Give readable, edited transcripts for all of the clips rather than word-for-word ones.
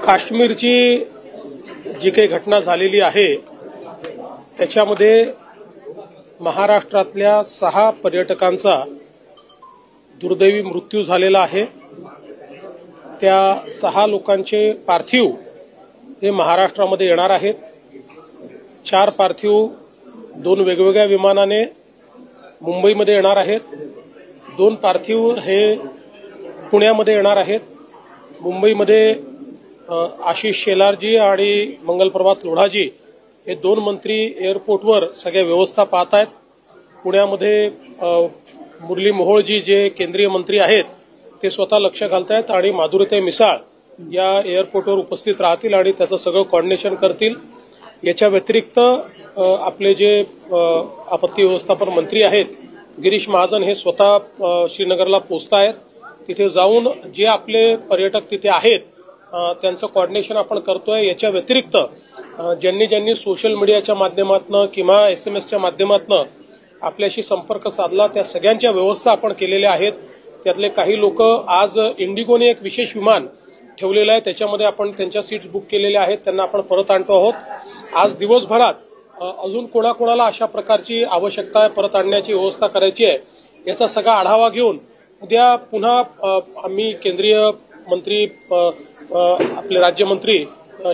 काश्मीरची जी काही घटना झालेली आहे त्याच्यामध्ये महाराष्ट्रातल्या 6 पर्यटकांचा दुर्दैवी मृत्यू झालेला आहे। त्या 6 लोकांचे पार्थिव हे महाराष्ट्रामध्ये येणार आहेत। 4 पार्थिव 2 वेगवेगळ्या विमानाने मुंबईमध्ये येणार आहेत। 2 पार्थिव हे पुण्यामध्ये येणार आहेत। मुंबईमध्ये आशिष शेलारजी आणि मंगलप्रभात लोढाजी हे 2 मंत्री एअरपोर्टवर सगळ्या व्यवस्था पाहत आहेत। पुण्यामध्ये मुरली मोहोळजी जे केंद्रीय मंत्री आहेत ते स्वतः लक्ष घालतायत आणि माधुरीताई मिसाळ या एअरपोर्टवर उपस्थित राहतील आणि त्याचं सगळं कोऑर्डिनेशन करतील। याच्या व्यतिरिक्त आपले जे आपत्ती व्यवस्थापन मंत्री आहेत गिरीश महाजन हे स्वतः श्रीनगरला पोहोचतायत। तिथे जाऊन जे आपले पर्यटक तिथे आहेत त्यांचं कोऑर्डिनेशन आपण करतोय। याच्या व्यतिरिक्त ज्यांनी सोशल मीडियाच्या माध्यमातून किंवा एसएमएसच्या माध्यमातून आपल्याशी संपर्क साधला त्या सगळ्यांच्या व्यवस्था आपण केलेल्या आहेत। त्यातले काही लोक आज इंडिगोने एक विशेष विमान ठेवलेलं आहे त्याच्यामध्ये आपण त्यांच्या सीट्स बुक केलेल्या आहेत, त्यांना आपण परत आणतो आहोत। आज दिवसभरात अजून कोणाकोणाला अशा प्रकारची आवश्यकता आहे परत आणण्याची व्यवस्था करायची आहे याचा सगळा आढावा घेऊन उद्या पुन्हा आम्ही केंद्रीय मंत्री आपले राज्यमंत्री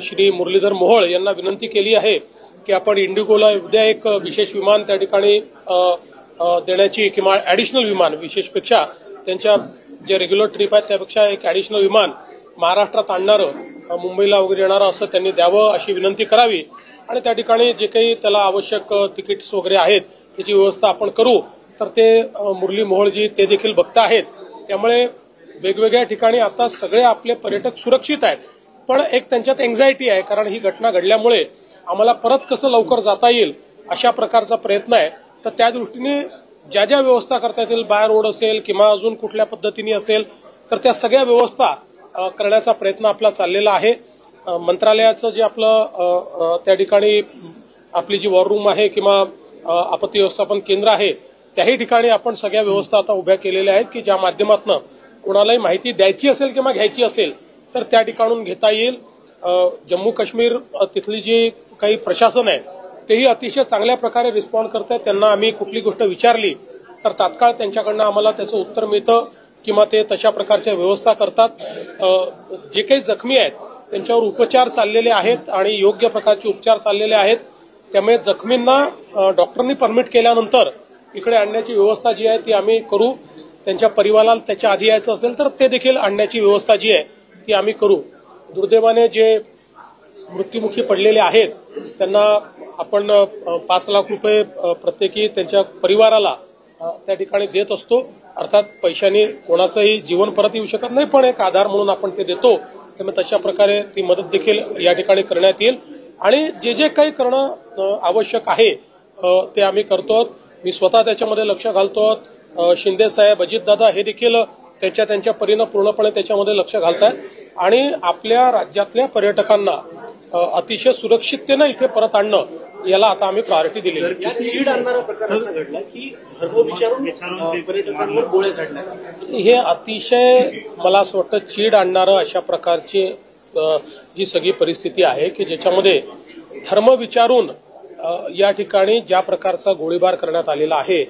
श्री मुरलीधर मोहोळ यांना विनंती केली आहे की आपण इंडिगोला उद्या एक विशेष विमान त्या ठिकाणी देण्याची किंवा ऍडिशनल विमान विशेषपेक्षा त्यांच्या जे रेग्युलर ट्रिप आहेत त्यापेक्षा एक ऍडिशनल विमान महाराष्ट्रात आणणारं मुंबईला वगैरे येणारं असं त्यांनी द्यावं अशी विनंती करावी आणि त्या ठिकाणी जे काही त्याला आवश्यक तिकीट्स वगैरे आहेत त्याची व्यवस्था आपण करू। तर ते मुरली मोहोळजी ते देखील बघता आहेत। त्यामुळे वेगवेगळ्या ठिकाणी आता सगळे आपले पर्यटक सुरक्षित आहेत, पण एक त्यांच्यात एन्झायटी आहे कारण ही घटना घडल्यामुळे आम्हाला परत कसं लवकर जाता येईल अशा प्रकारचा प्रयत्न आहे। तर त्या दृष्टीने ज्या ज्या व्यवस्था करता येतील बाय रोड असेल किंवा अजून कुठल्या पद्धतीने असेल तर त्या सगळ्या व्यवस्था करण्याचा प्रयत्न आपला चाललेला आहे। मंत्रालयाचं जे आपलं त्या ठिकाणी आपली जी वॉर रूम आहे किंवा आपत्ती व्यवस्थापन केंद्र आहे त्याही ठिकाणी आपण सगळ्या व्यवस्था आता उभ्या केलेल्या आहेत की ज्या माध्यमातून कोणालाही माहिती द्यायची असेल किंवा घ्यायची असेल तर त्या ठिकाणून घेता येईल। जम्मू काश्मीर तिथली जी काही प्रशासन आहे तेही अतिशय चांगल्या प्रकारे रिस्पॉन्ड करत आहेत। त्यांना आम्ही कुठली गोष्ट विचारली तर तात्काळ त्यांच्याकडनं आम्हाला त्याचं उत्तर मिळतं किंवा ते तशा प्रकारच्या व्यवस्था करतात। जे काही जखमी आहेत त्यांच्यावर उपचार चाललेले आहेत आणि योग्य प्रकारचे उपचार चाललेले आहेत। त्यामुळे जखमींना डॉक्टरांनी परमिट केल्यानंतर इकडे आणण्याची व्यवस्था जी आहे ती आम्ही करू। त्यांच्या परिवाराला त्याच्या आधी यायचं असेल तर ते देखील आणण्याची व्यवस्था जी आहे ती आम्ही करू। दुर्दैवाने जे मृत्युमुखी पडलेले आहेत त्यांना आपण 5 लाख रुपये प्रत्येकी त्यांच्या परिवाराला त्या ठिकाणी देत असतो। अर्थात पैशाने कोणाचंही जीवन परत येऊ शकत नाही, पण एक आधार म्हणून आपण ते देतो। त्यामुळे तशा प्रकारे ती मदत देखील या ठिकाणी करण्यात येईल आणि जे जे काही करणं आवश्यक आहे ते आम्ही करतो। मी स्वतः त्याच्यामध्ये लक्ष घालतो। शिंदे साहेब, अजितदादा हे देखील त्यांच्या परीनं पूर्णपणे त्याच्यामध्ये लक्ष घालतायत आणि आपल्या राज्यातल्या पर्यटकांना अतिशय सुरक्षिततेनं इथे परत आणणं याला आता आम्ही प्रायोरिटी दिलेली आहे। चीड आणणारा प्रकार असा घडला की धर्म विचारून पर्यटकांवर गोळ्या झाडल्या। हे अतिशय मला असं वाटतं चीड आणणारं अशा प्रकारची जी सगळी परिस्थिती आहे की ज्याच्यामध्ये धर्म विचारून या ठिकाणी ज्या प्रकारचा गोळीबार करण्यात आलेला आहे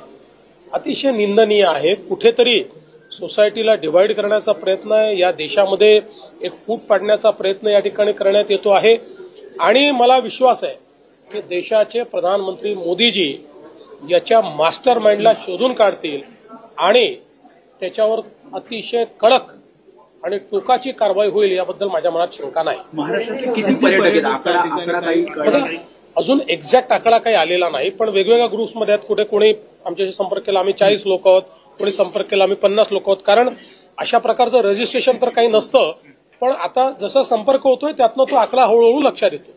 अतिशय निंदनीय आहे। कुठेतरी सोसायटीला डिव्हाइड करण्याचा प्रयत्न आहे, या देशामध्ये एक फूट पाडण्याचा प्रयत्न या ठिकाणी करण्यात येतो आहे आणि मला विश्वास आहे की देशाचे प्रधानमंत्री मोदीजी याच्या मास्टर माइंडला शोधून काढतील आणि त्याच्यावर अतिशय कडक आणि टोकाची कारवाई होईल याबद्दल माझ्या मनात शंका नाही। महाराष्ट्रातले किती पर्यटक आकडा काही अजून एक्झॅक्ट आकडा काही आलेला नाही, पण वेगवेगळ्या ग्रुप्समध्ये आहेत। कुठे कोणी आमच्याशी संपर्क केला आम्ही 40 लोक आहोत, कोणी संपर्क केला आम्ही 50 लोक आहोत, कारण अशा प्रकारचं रजिस्ट्रेशन तर काही नसतं, पण आता जसा संपर्क होतोय त्यातनं तो आकडा हळूहळू लक्षात येतो।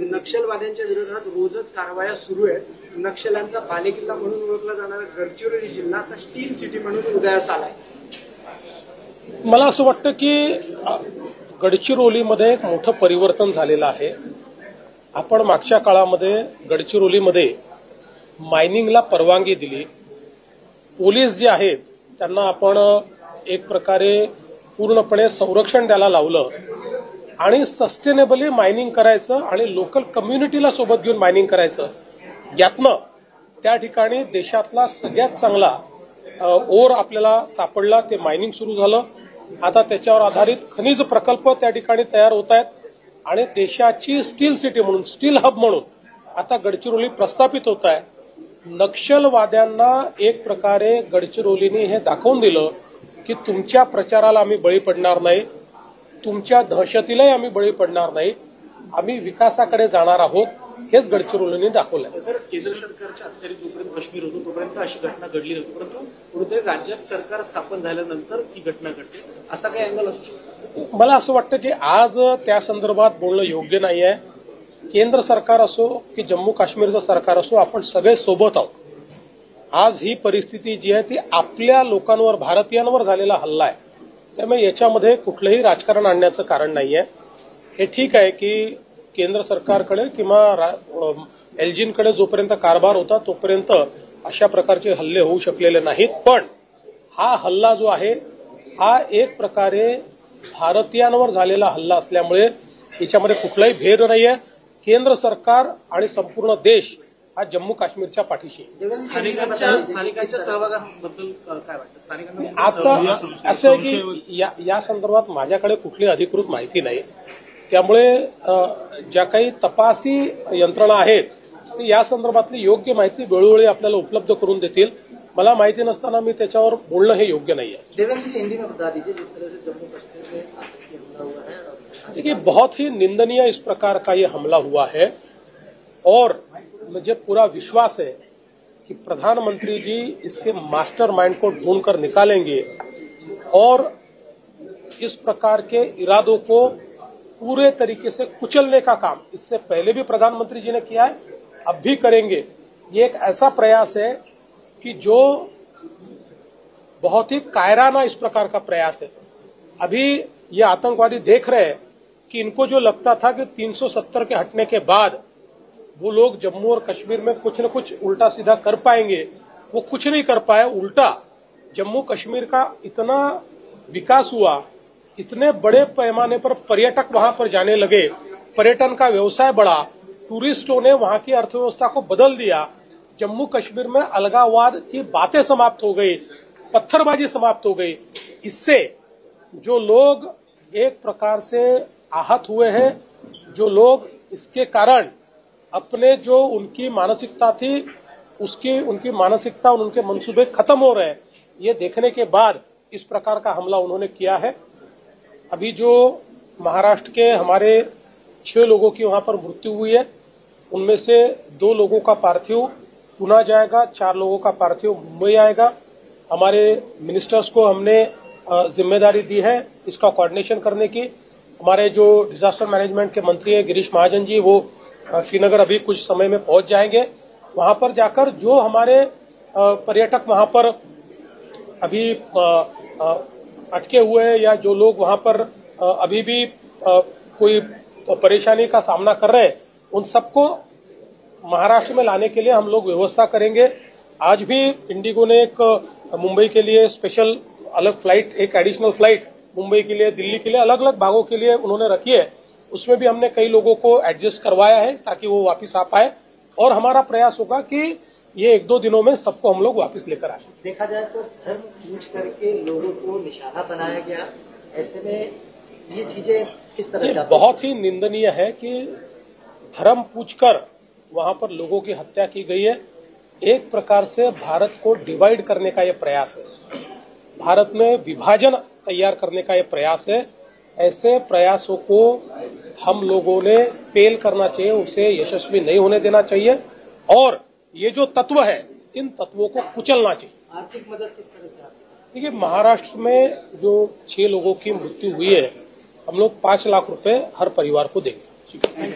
नक्षलवाद्यांच्या विरोधात रोजच कारवाया सुरू आहेत। नक्षल्यांचा बालेकिल्ला म्हणून ओळखला जाणारा गडचिरोली जिल्हा आता स्टील सिटी म्हणून उदयास आलाय। मला असं वाटतं की गडचिरोलीमध्ये एक मोठं परिवर्तन झालेलं आहे। आपण मागच्या काळामध्ये गडचिरोलीमध्ये मायनिंगला परवानगी दिली। पोलीस जे आहेत त्यांना आपण एक प्रकारे पूर्णपणे संरक्षण त्याला लावलं आणि सस्टेनेबली मायनिंग करायचं आणि लोकल कम्युनिटीला सोबत घेऊन मायनिंग करायचं, यातनं त्या ठिकाणी देशातला सगळ्यात चांगला ओर आपल्याला सापडला. ते मायनिंग सुरू झालं. आता त्याच्यावर आधारित खनिज प्रकल्प त्या ठिकाणी तयार होत आहेत आणि देशाची स्टील सिटी म्हणून, स्टील हब म्हणून आता गडचिरोली प्रस्थापित होत आहे. नक्षलवाद्यांना एक प्रकारे गडचिरोलीने हे दाखवून दिलं की तुमच्या प्रचाराला आम्ही बळी पडणार नाही, तुमच्या दहशतीलाही आम्ही बळी पडणार नाही, आम्ही विकासाकडे जाणार आहोत, हेच गडचिरोलीने दाखवलंय. सर, केंद्र सरकारच्या अखत्यारीत जोपर्यंत काश्मीर होतो तोपर्यंत अशी घटना घडली नव्हती, परंतु कुठेतरी राज्यात सरकार स्थापन झाल्यानंतर ही घटना घडते, असा काही अँगल असू शकतो? मला असं वाटतं की आज त्या संदर्भात बोलणं योग्य नाही आहे. केंद्र सरकार असो की जम्मू काश्मीरचं सरकार असो, आपण सगळे सोबत आहोत. आज ही परिस्थिती जी आहे ती आपल्या लोकांवर, भारतीयांवर झालेला हल्ला आहे. त्यामुळे याच्यामध्ये कुठलंही राजकारण आणण्याचं कारण नाहीये. हे ठीक आहे की केंद्र सरकारकडे किंवा एलजींकडे जोपर्यंत कारभार होता तोपर्यंत अशा प्रकारचे हल्ले होऊ शकलेले नाहीत. पण हा हल्ला जो आहे हा एक प्रकारे भारतीयांवर झालेला हल्ला असल्यामुळे याच्यामध्ये कुठलाही भेद नाहीये. केंद्र सरकार आणि संपूर्ण देश हा जम्मू काश्मीरच्या पाठीशी आहे. स्थानिकांच्या सहभागाबद्दल काय वाटतं? स्थानिकांना आता असं आहे की या संदर्भात माझ्याकडे कुठली अधिकृत माहिती नाही. त्यामुळे ज्या काही तपासी यंत्रणा आहेत ते या संदर्भातली योग्य माहिती वेळोवेळी आपल्याला उपलब्ध करून देतील. मला माहिती नसताना मी त्याच्यावर बोलणं हे योग्य नाही है. देवेंद्र जी, हिंदी में बता दीजिए, जिस तरह से जम्मू कश्मीर में आतंकी हमला हुआ है। देखिए, बहुत ही निंदनीय इस प्रकार का ये हमला हुआ है और मुझे पूरा विश्वास है कि प्रधानमंत्री जी इसके मास्टरमाइंड को ढूंढकर निकालेंगे और इस प्रकार के इरादों को पूरे तरीके से कुचलने का काम इससे पहले भी प्रधानमंत्री जी ने किया है, अब भी करेंगे. ये एक ऐसा प्रयास है कि जो बहुत ही कायराना इस प्रकार का प्रयास है. अभी ये आतंकवादी देख रहे हैं कि इनको जो लगता था कि 370 के हटने के बाद वो लोग जम्मू और कश्मीर में कुछ न कुछ उल्टा सीधा कर पाएंगे, वो कुछ नहीं कर पाए. उल्टा जम्मू कश्मीर का इतना विकास हुआ, इतने बड़े पैमाने पर पर्यटक वहां पर जाने लगे, पर्यटन का व्यवसाय बढ़ा, टूरिस्टों ने वहां की अर्थव्यवस्था को बदल दिया. जम्मू कश्मीर में अलगाववाद की बातें समाप्त हो गई, पत्थरबाजी समाप्त हो गई. इससे जो लोग एक प्रकार से आहत हुए हैं, जो लोग इसके कारण अपने जो उनकी मानसिकता थी उनकी मानसिकता और उनके मंसूबे खत्म हो रहे हैं, ये देखने के बाद इस प्रकार का हमला उन्होंने किया है. अभी जो महाराष्ट्र के हमारे 6 लोगों की वहां पर मृत्यु हुई है, उनमें से 2 लोगों का पार्थिव पुणे जाएगा, 4 लोगों का पार्थिव मुंबई आएगा. हमारे मिनिस्टर्स को हमने जिम्मेदारी दी है इसका कोऑर्डिनेशन करने की. हमारे जो डिजास्टर मैनेजमेंट के मंत्री हैं गिरीश महाजन जी, वो श्रीनगर अभी कुछ समय में पहुंच जाएंगे. वहां पर जाकर जो हमारे पर्यटक वहां पर अभी अटके हुए हैं या जो लोग वहां पर अभी भी कोई परेशानी का सामना कर रहे हैं, उन सबको महाराष्ट्र में लाने के लिए हम लोग व्यवस्था करेंगे. आज भी इंडिगो ने एक मुंबई के लिए स्पेशल अलग फ्लाइट, एक एडिशनल फ्लाइट मुंबई के लिए, दिल्ली के लिए, अलग अलग भागों के लिए उन्होंने रखी है. उसमें भी हमने कई लोगों को एडजस्ट करवाया है ताकि वो वापस आ पाए और हमारा प्रयास होगा कि ये 1-2 दिनों में सबको हम लोग वापस लेकर आए. देखा जाए तो धर्म पूछ करके लोगों को निशाना बनाया गया, ऐसे में ये चीजें किस तरह से? बहुत ही निंदनीय है कि धर्म पूछकर वहां पर लोगों की हत्या की गई है. एक प्रकार से भारत को डिवाइड करने का यह प्रयास है, भारत में विभाजन तैयार करने का यह प्रयास है. ऐसे प्रयासों को हम लोगों ने फेल करना चाहिए, उसे यशस्वी नहीं होने देना चाहिए और ये जो तत्व है इन तत्वों को कुचलना चाहिए. आर्थिक मदद किस तरह से? देखिए, महाराष्ट्र में जो 6 लोगों की मृत्यु हुई है, हम लोग 5 लाख रुपए हर परिवार को देंगे.